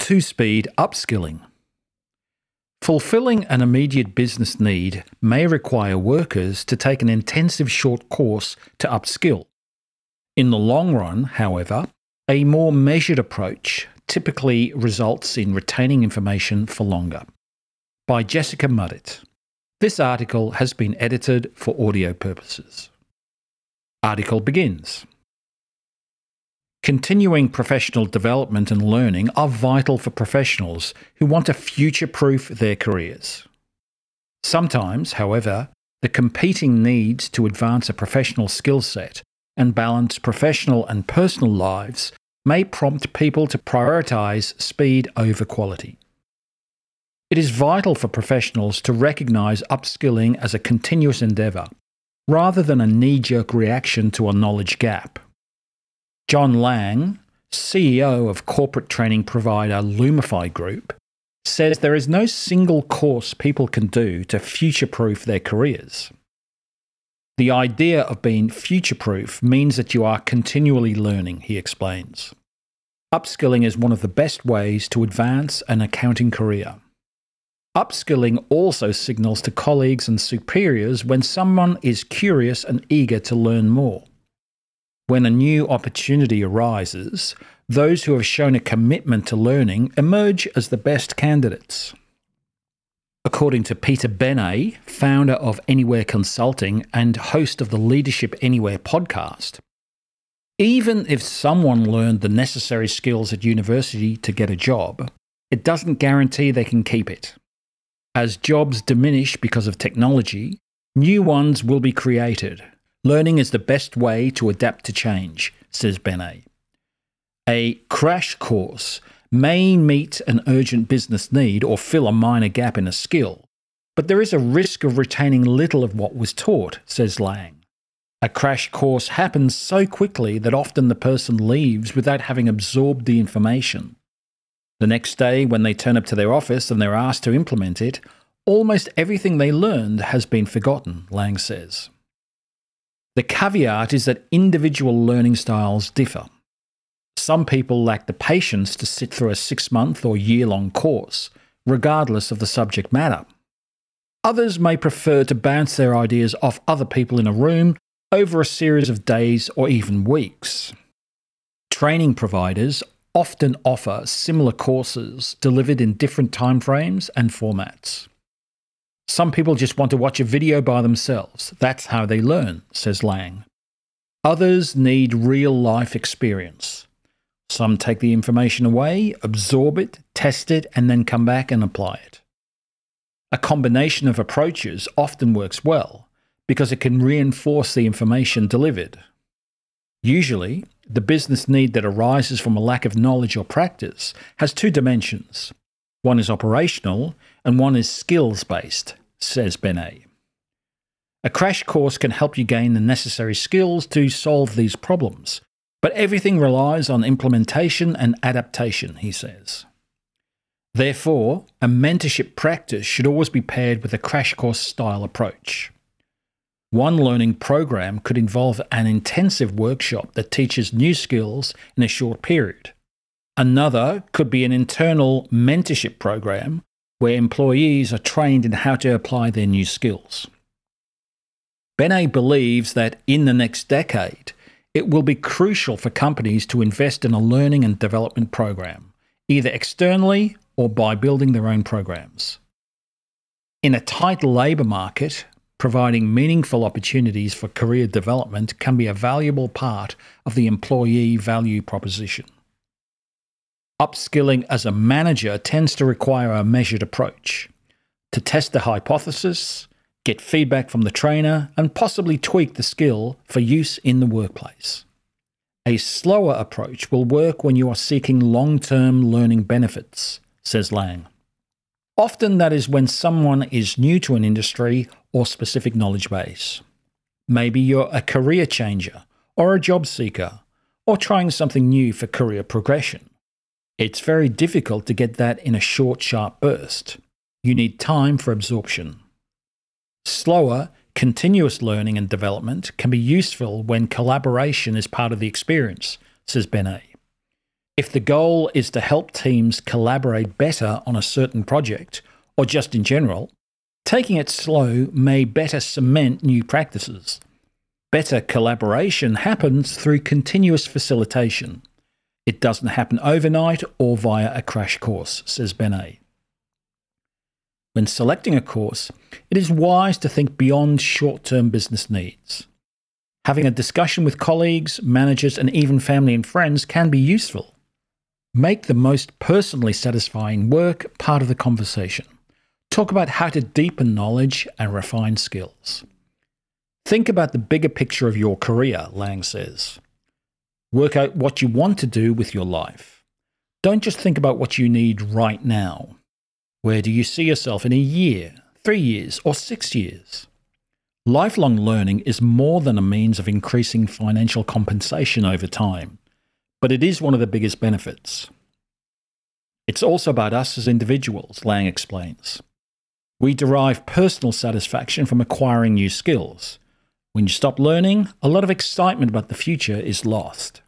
Two-speed upskilling. Fulfilling an immediate business need may require workers to take an intensive short course to upskill. In the long run, however, a more measured approach typically results in retaining information for longer. By Jessica Muddett. This article has been edited for audio purposes. Article begins. Continuing professional development and learning are vital for professionals who want to future-proof their careers. Sometimes, however, the competing needs to advance a professional skill set and balance professional and personal lives may prompt people to prioritise speed over quality. It is vital for professionals to recognise upskilling as a continuous endeavour, rather than a knee-jerk reaction to a knowledge gap. John Lang, CEO of corporate training provider Lumify Group, says there is no single course people can do to future-proof their careers. The idea of being future-proof means that you are continually learning, he explains. Upskilling is one of the best ways to advance an accounting career. Upskilling also signals to colleagues and superiors when someone is curious and eager to learn more. When a new opportunity arises, those who have shown a commitment to learning emerge as the best candidates. According to Peter Benet, founder of Anywhere Consulting and host of the Leadership Anywhere podcast, even if someone learned the necessary skills at university to get a job, it doesn't guarantee they can keep it. As jobs diminish because of technology, new ones will be created. Learning is the best way to adapt to change, says Benet. A crash course may meet an urgent business need or fill a minor gap in a skill, but there is a risk of retaining little of what was taught, says Lang. A crash course happens so quickly that often the person leaves without having absorbed the information. The next day, when they turn up to their office and they're asked to implement it, almost everything they learned has been forgotten, Lang says. The caveat is that individual learning styles differ. Some people lack the patience to sit through a 6-month or year-long course, regardless of the subject matter. Others may prefer to bounce their ideas off other people in a room over a series of days or even weeks. Training providers often offer similar courses delivered in different timeframes and formats. Some people just want to watch a video by themselves. That's how they learn, says Lang. Others need real-life experience. Some take the information away, absorb it, test it, and then come back and apply it. A combination of approaches often works well because it can reinforce the information delivered. Usually, the business need that arises from a lack of knowledge or practice has two dimensions. One is operational and one is skills-based, says Benet. A crash course can help you gain the necessary skills to solve these problems, but everything relies on implementation and adaptation, he says. Therefore, a mentorship practice should always be paired with a crash course style approach. One learning program could involve an intensive workshop that teaches new skills in a short period. Another could be an internal mentorship program where employees are trained in how to apply their new skills. Benet believes that in the next decade, it will be crucial for companies to invest in a learning and development program, either externally or by building their own programs. In a tight labour market, providing meaningful opportunities for career development can be a valuable part of the employee value proposition. Upskilling as a manager tends to require a measured approach to test the hypothesis, get feedback from the trainer, and possibly tweak the skill for use in the workplace. A slower approach will work when you are seeking long-term learning benefits, says Lang. Often that is when someone is new to an industry or specific knowledge base. Maybe you're a career changer or a job seeker or trying something new for career progression. It's very difficult to get that in a short, sharp burst. You need time for absorption. Slower, continuous learning and development can be useful when collaboration is part of the experience, says Benet. If the goal is to help teams collaborate better on a certain project, or just in general, taking it slow may better cement new practices. Better collaboration happens through continuous facilitation. It doesn't happen overnight or via a crash course, says Benet. When selecting a course, it is wise to think beyond short-term business needs. Having a discussion with colleagues, managers, and even family and friends can be useful. Make the most personally satisfying work part of the conversation. Talk about how to deepen knowledge and refine skills. Think about the bigger picture of your career, Lang says. Work out what you want to do with your life. Don't just think about what you need right now. Where do you see yourself in a year, 3 years, or 6 years? Lifelong learning is more than a means of increasing financial compensation over time, but it is one of the biggest benefits. It's also about us as individuals, Lang explains. We derive personal satisfaction from acquiring new skills. When you stop learning, a lot of excitement about the future is lost.